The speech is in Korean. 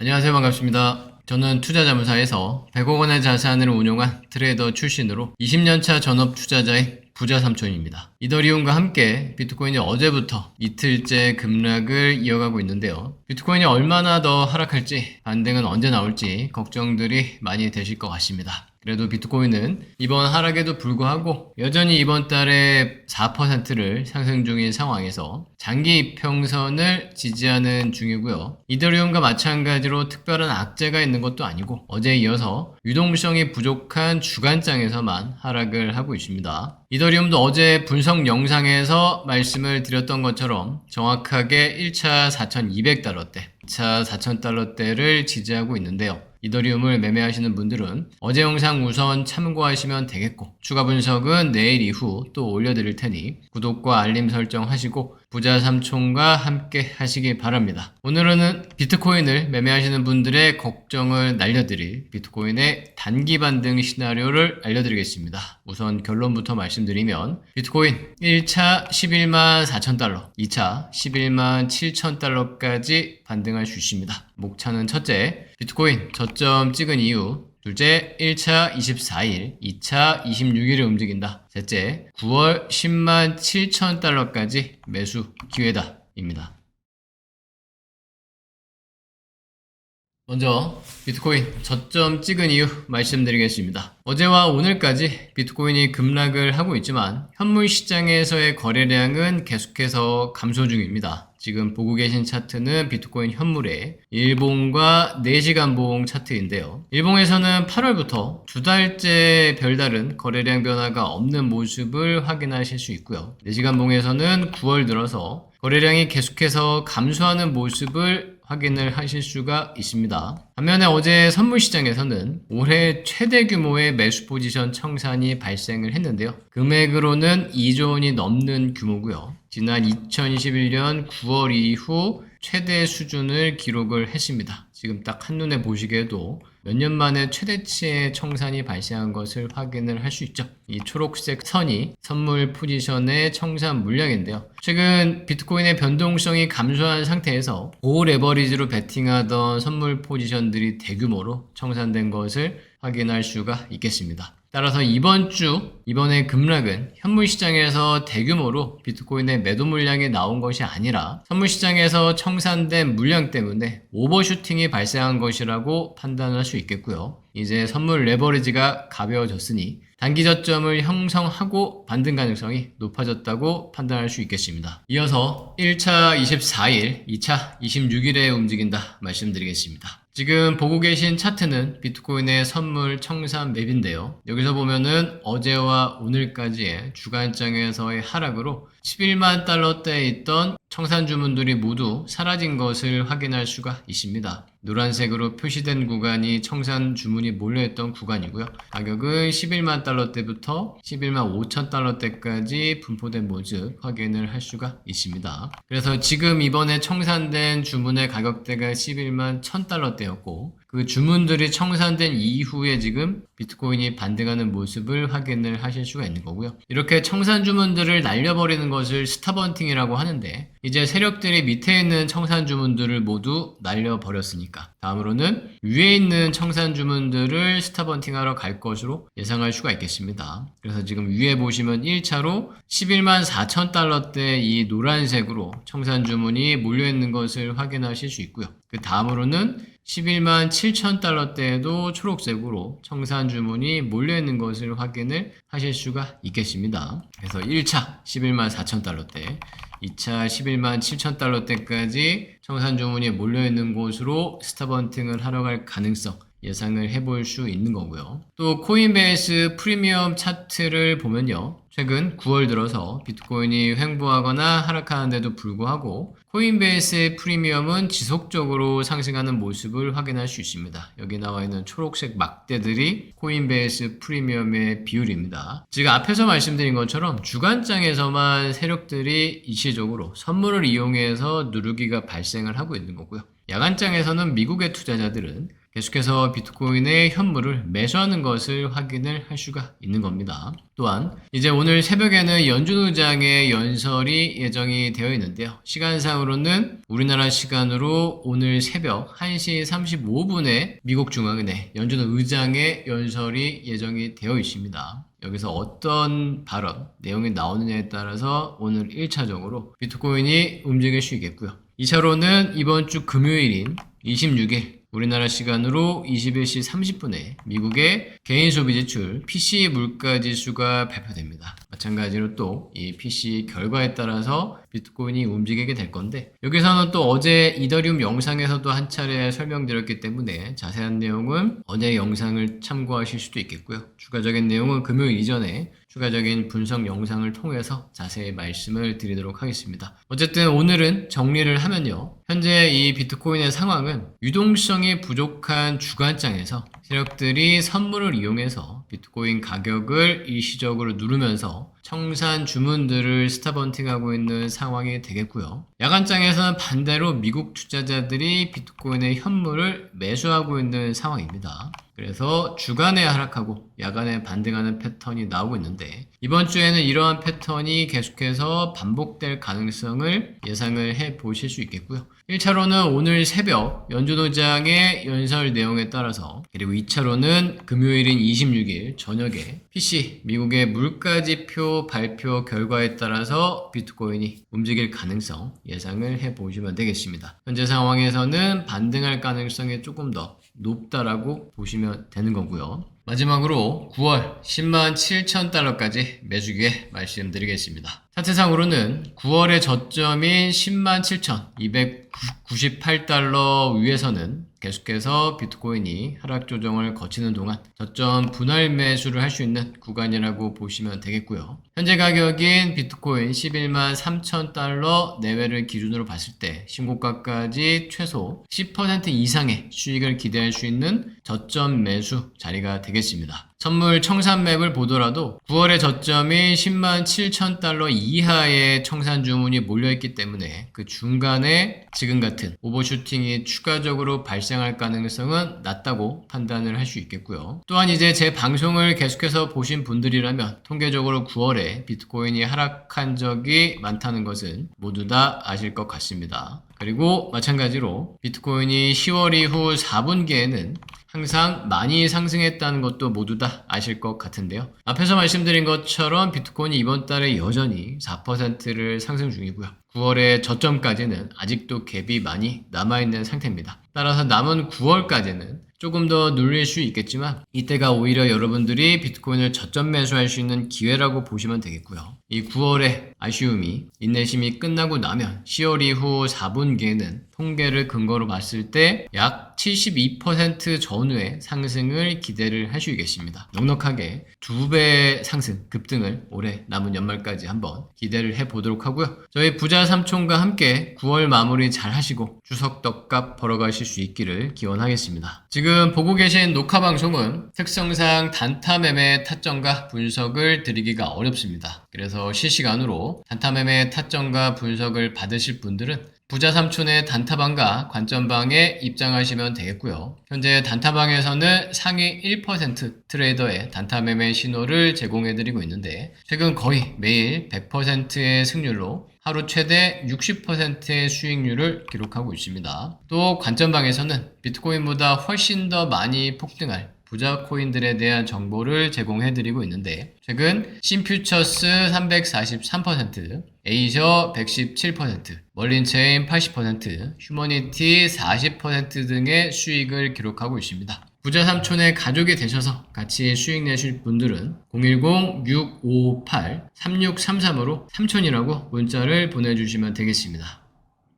안녕하세요. 반갑습니다. 저는 투자자문사에서 100억 원의 자산을 운용한 트레이더 출신으로 20년차 전업 투자자의 부자 삼촌입니다. 이더리움과 함께 비트코인이 어제부터 이틀째 급락을 이어가고 있는데요. 비트코인이 얼마나 더 하락할지, 반등은 언제 나올지 걱정들이 많이 되실 것 같습니다. 그래도 비트코인은 이번 하락에도 불구하고 여전히 이번 달에 4%를 상승 중인 상황에서 장기 평선을 지지하는 중이고요. 이더리움과 마찬가지로 특별한 악재가 있는 것도 아니고 어제에 이어서 유동성이 부족한 주간장에서만 하락을 하고 있습니다. 이더리움도 어제 분석 영상에서 말씀을 드렸던 것처럼 정확하게 1차 4,200달러대, 2차 4,000달러대를 지지하고 있는데요. 이더리움을 매매하시는 분들은 어제 영상 우선 참고하시면 되겠고, 추가 분석은 내일 이후 또 올려드릴 테니 구독과 알림 설정하시고 부자 삼촌과 함께 하시기 바랍니다. 오늘은 비트코인을 매매하시는 분들의 걱정을 날려드릴 비트코인의 단기 반등 시나리오를 알려드리겠습니다. 우선 결론부터 말씀드리면 비트코인 1차 11만 4천 달러, 2차 11만 7천 달러까지 반등할 수 있습니다. 목차는 첫째, 비트코인 저점 찍은 이후, 둘째, 1차 24일, 2차 26일을 움직인다. 셋째, 9월 10만 7천 달러까지 매수 기회다. 입니다. 먼저 비트코인 저점 찍은 이유 말씀드리겠습니다. 어제와 오늘까지 비트코인이 급락을 하고 있지만 현물 시장에서의 거래량은 계속해서 감소 중입니다. 지금 보고 계신 차트는 비트코인 현물의 일봉과 4시간 봉 차트인데요. 일봉에서는 8월부터 두 달째 별다른 거래량 변화가 없는 모습을 확인하실 수 있고요. 4시간 봉에서는 9월 들어서 거래량이 계속해서 감소하는 모습을 확인을 하실 수가 있습니다. 반면에 어제 선물시장에서는 올해 최대 규모의 매수 포지션 청산이 발생을 했는데요. 금액으로는 2조 원이 넘는 규모고요. 지난 2021년 9월 이후 최대 수준을 기록을 했습니다. 지금 딱 한눈에 보시기에도 몇 년 만에 최대치의 청산이 발생한 것을 확인을 할 수 있죠. 이 초록색 선이 선물 포지션의 청산 물량인데요. 최근 비트코인의 변동성이 감소한 상태에서 고레버리지로 베팅하던 선물 포지션들이 대규모로 청산된 것을 확인할 수가 있겠습니다. 따라서 이번의 급락은 현물시장에서 대규모로 비트코인의 매도 물량이 나온 것이 아니라 선물시장에서 청산된 물량 때문에 오버슈팅이 발생한 것이라고 판단할 수 있겠고요. 이제 선물 레버리지가 가벼워졌으니 단기 저점을 형성하고 반등 가능성이 높아졌다고 판단할 수 있겠습니다. 이어서 1차 24일, 2차 26일에 움직인다 말씀드리겠습니다. 지금 보고 계신 차트는 비트코인의 선물 청산 맵인데요. 여기서 보면은 어제와 오늘까지의 주간장에서의 하락으로 11만 달러대에 있던 청산 주문들이 모두 사라진 것을 확인할 수가 있습니다. 노란색으로 표시된 구간이 청산 주문이 몰려있던 구간이고요. 가격은 11만 달러대부터 11만 5천 달러대까지 분포된 모습 확인을 할 수가 있습니다. 그래서 지금 이번에 청산된 주문의 가격대가 11만 1천 달러대였고 그 주문들이 청산된 이후에 지금 비트코인이 반등하는 모습을 확인을 하실 수가 있는 거고요. 이렇게 청산 주문들을 날려버리는 것을 스탑헌팅이라고 하는데 이제 세력들이 밑에 있는 청산 주문들을 모두 날려버렸으니까 다음으로는 위에 있는 청산 주문들을 스탑헌팅하러 갈 것으로 예상할 수가 있겠습니다. 그래서 지금 위에 보시면 1차로 11만 4천 달러대 이 노란색으로 청산 주문이 몰려있는 것을 확인하실 수 있고요. 그 다음으로는 11만 7천 달러대에도 초록색으로 청산 주문이 몰려있는 것을 확인을 하실 수가 있겠습니다. 그래서 1차 11만 4천 달러대, 2차 11만 7천 달러대까지 청산 주문이 몰려있는 곳으로 스탑헌팅을 하러 갈 가능성 예상을 해볼 수 있는 거고요. 또 코인베이스 프리미엄 차트를 보면요. 최근 9월 들어서 비트코인이 횡보하거나 하락하는데도 불구하고 코인베이스의 프리미엄은 지속적으로 상승하는 모습을 확인할 수 있습니다. 여기 나와 있는 초록색 막대들이 코인베이스 프리미엄의 비율입니다. 지금 앞에서 말씀드린 것처럼 주간장에서만 세력들이 일시적으로 선물을 이용해서 누르기가 발생을 하고 있는 거고요. 야간장에서는 미국의 투자자들은 계속해서 비트코인의 현물을 매수하는 것을 확인을 할 수가 있는 겁니다. 또한 이제 오늘 새벽에는 연준 의장의 연설이 예정이 되어 있는데요. 시간상으로는 우리나라 시간으로 오늘 새벽 1시 35분에 미국 중앙은행 연준 의장의 연설이 예정이 되어 있습니다. 여기서 어떤 발언, 내용이 나오느냐에 따라서 오늘 1차적으로 비트코인이 움직일 수 있겠고요. 2차로는 이번 주 금요일인 26일 우리나라 시간으로 21시 30분에 미국의 개인 소비 지출 PCE 물가 지수가 발표됩니다. 마찬가지로 또 이 PCE 결과에 따라서 비트코인이 움직이게 될 건데, 여기서는 또 어제 이더리움 영상에서도 한 차례 설명드렸기 때문에 자세한 내용은 어제 영상을 참고하실 수도 있겠고요. 추가적인 내용은 금요일 이전에 추가적인 분석 영상을 통해서 자세히 말씀을 드리도록 하겠습니다. 어쨌든 오늘은 정리를 하면요. 현재 이 비트코인의 상황은 유동성이 부족한 주간장에서 세력들이 선물을 이용해서 비트코인 가격을 일시적으로 누르면서 청산 주문들을 스탑헌팅하고 있는 상황이 되겠고요. 야간장에서는 반대로 미국 투자자들이 비트코인의 현물을 매수하고 있는 상황입니다. 그래서 주간에 하락하고 야간에 반등하는 패턴이 나오고 있는데, 이번 주에는 이러한 패턴이 계속해서 반복될 가능성을 예상을 해 보실 수 있겠고요. 1차로는 오늘 새벽 연준 의장의 연설 내용에 따라서, 그리고 2차로는 금요일인 26일 저녁에 PC 미국의 물가지표 발표 결과에 따라서 비트코인이 움직일 가능성 예상을 해 보시면 되겠습니다. 현재 상황에서는 반등할 가능성이 조금 더 높다라고 보시면 되는 거고요. 마지막으로 9월 10만 7천 달러까지 매수기에 말씀드리겠습니다. 차트상으로는 9월의 저점인 10만 7,298달러 위에서는 계속해서 비트코인이 하락 조정을 거치는 동안 저점 분할 매수를 할 수 있는 구간이라고 보시면 되겠고요. 현재 가격인 비트코인 11만 3천 달러 내외를 기준으로 봤을 때 신고가까지 최소 10% 이상의 수익을 기대할 수 있는 저점 매수 자리가 되겠습니다. 선물 청산 맵을 보더라도 9월의 저점이 10만 7천 달러 이하의 청산 주문이 몰려있기 때문에 그 중간에 지금 같은 오버슈팅이 추가적으로 발생할 가능성은 낮다고 판단을 할 수 있겠고요. 또한 이제 제 방송을 계속해서 보신 분들이라면 통계적으로 9월에 비트코인이 하락한 적이 많다는 것은 모두 다 아실 것 같습니다. 그리고 마찬가지로 비트코인이 10월 이후 4분기에는 항상 많이 상승했다는 것도 모두 다 아실 것 같은데요. 앞에서 말씀드린 것처럼 비트코인이 이번 달에 여전히 4%를 상승 중이고요. 9월의 저점까지는 아직도 갭이 많이 남아있는 상태입니다. 따라서 남은 9월까지는 조금 더 눌릴 수 있겠지만 이때가 오히려 여러분들이 비트코인을 저점 매수할 수 있는 기회라고 보시면 되겠고요. 이 9월의 아쉬움이, 인내심이 끝나고 나면 10월 이후 4분기에는 통계를 근거로 봤을 때 약 72% 전후의 상승을 기대를 할 수 있겠습니다. 넉넉하게 2배 상승, 급등을 올해 남은 연말까지 한번 기대를 해보도록 하고요. 저희 부자 삼촌과 함께 9월 마무리 잘 하시고 추석 떡값 벌어가실 수 있기를 기원하겠습니다. 지금 보고 계신 녹화 방송은 특성상 단타 매매 타점과 분석을 드리기가 어렵습니다. 그래서 실시간으로 단타 매매 타점과 분석을 받으실 분들은 부자 삼촌의 단타방과 관점방에 입장하시면 되겠고요. 현재 단타방에서는 상위 1% 트레이더의 단타 매매 신호를 제공해드리고 있는데, 최근 거의 매일 100%의 승률로 하루 최대 60%의 수익률을 기록하고 있습니다. 또 관점방에서는 비트코인보다 훨씬 더 많이 폭등할 부자 코인들에 대한 정보를 제공해드리고 있는데, 최근 신퓨처스 343%, 에이저 117%, 멀린체인 80%, 휴머니티 40% 등의 수익을 기록하고 있습니다. 부자 삼촌의 가족이 되셔서 같이 수익 내실 분들은 010-6558-3633으로 삼촌이라고 문자를 보내주시면 되겠습니다.